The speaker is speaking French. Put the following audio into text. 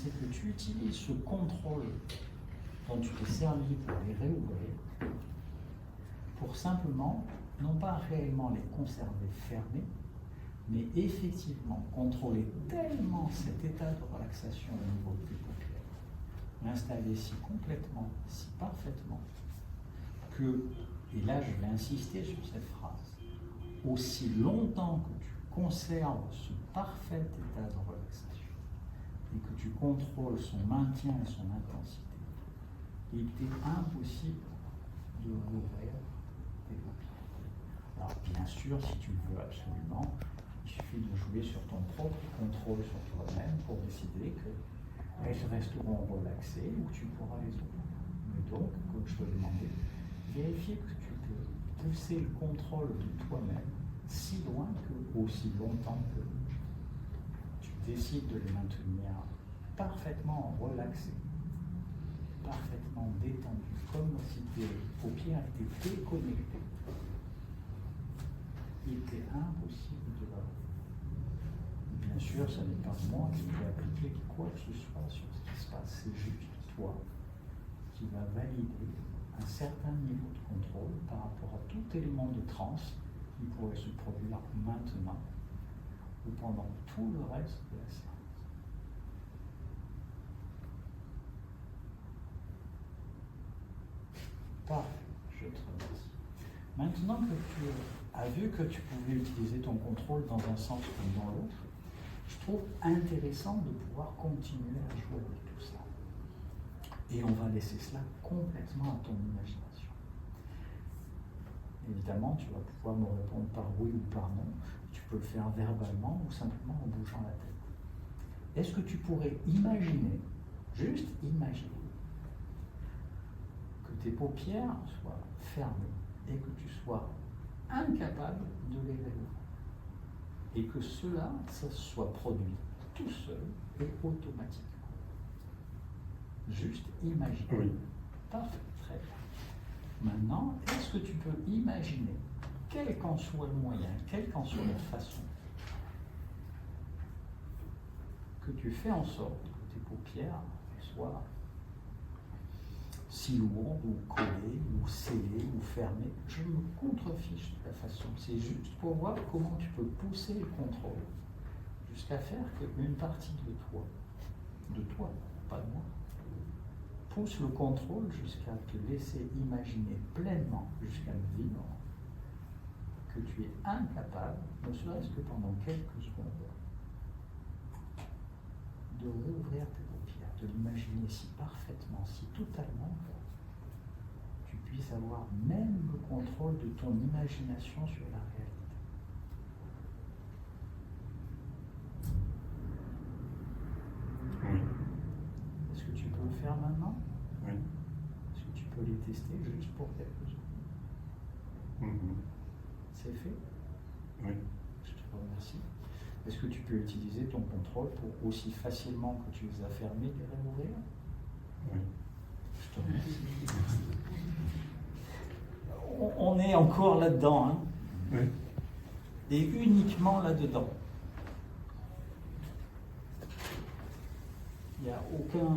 c'est que tu utilises ce contrôle dont tu t'es servi pour les réouvrir, pour simplement, non pas réellement les conserver fermés, mais effectivement contrôler tellement cet état de relaxation au niveau de tes paupières, l'installer si complètement, si parfaitement, que, et là je vais insister sur cette phrase, aussi longtemps que tu conserves ce parfait état de relaxation et que tu contrôles son maintien et son intensité, il t'est impossible de rouvrir tes paupières. Alors bien sûr, si tu le veux absolument, il suffit de jouer sur ton propre contrôle sur toi-même pour décider qu'elles resteront relaxées ou que tu pourras les ouvrir. Mais donc, comme je te demandais, vérifier que tu peux pousser le contrôle de toi-même si loin que, aussi longtemps que tu décides de les maintenir parfaitement relaxés, parfaitement détendus, comme si tes paupières étaient déconnectées. Il était impossible de l'avoir. Bien sûr, ça n'est pas moi qui vais appliquer quoi que ce soit sur ce qui se passe, c'est juste toi qui va valider un certain niveau de contrôle par rapport à tout élément de transe qui pourrait se produire maintenant ou pendant tout le reste de la séance. Parfait, je te remercie. Maintenant que tu as vu que tu pouvais utiliser ton contrôle dans un sens comme dans l'autre, je trouve intéressant de pouvoir continuer à jouer avec tout ça. Et on va laisser cela complètement à ton imagination. Évidemment, tu vas pouvoir me répondre par oui ou par non. Tu peux le faire verbalement ou simplement en bougeant la tête. Est-ce que tu pourrais imaginer, juste imaginer, que tes paupières soient fermées et que tu sois incapable de les réouvrir et que cela, ça soit produit tout seul et automatiquement. Juste imaginer. Oui. Parfait, très bien. Maintenant, est-ce que tu peux imaginer, quel qu'en soit le moyen, quelle qu'en soit la façon, que tu fais en sorte que tes paupières soient si lourdes ou collées ou scellées ou fermées? Je me contrefiche de la façon. C'est juste pour voir comment tu peux pousser le contrôle jusqu'à faire qu'une partie de toi, pas de moi, pousse le contrôle jusqu'à te laisser imaginer pleinement, jusqu'à le vivre, que tu es incapable, ne serait-ce que pendant quelques secondes, de rouvrir tes paupières, de l'imaginer si parfaitement, si totalement, que tu puisses avoir même le contrôle de ton imagination sur la réalité. Oui. Est-ce que tu peux le faire maintenant? Oui. Est-ce que tu peux les tester juste pour quelques secondes? C'est fait? Oui. Je te remercie. Est-ce que tu peux utiliser ton contrôle pour aussi facilement que tu les as fermés, les réouvrir? Oui. Je te remercie. On est encore là-dedans, hein? Oui. Et uniquement là-dedans. Il n'y a aucun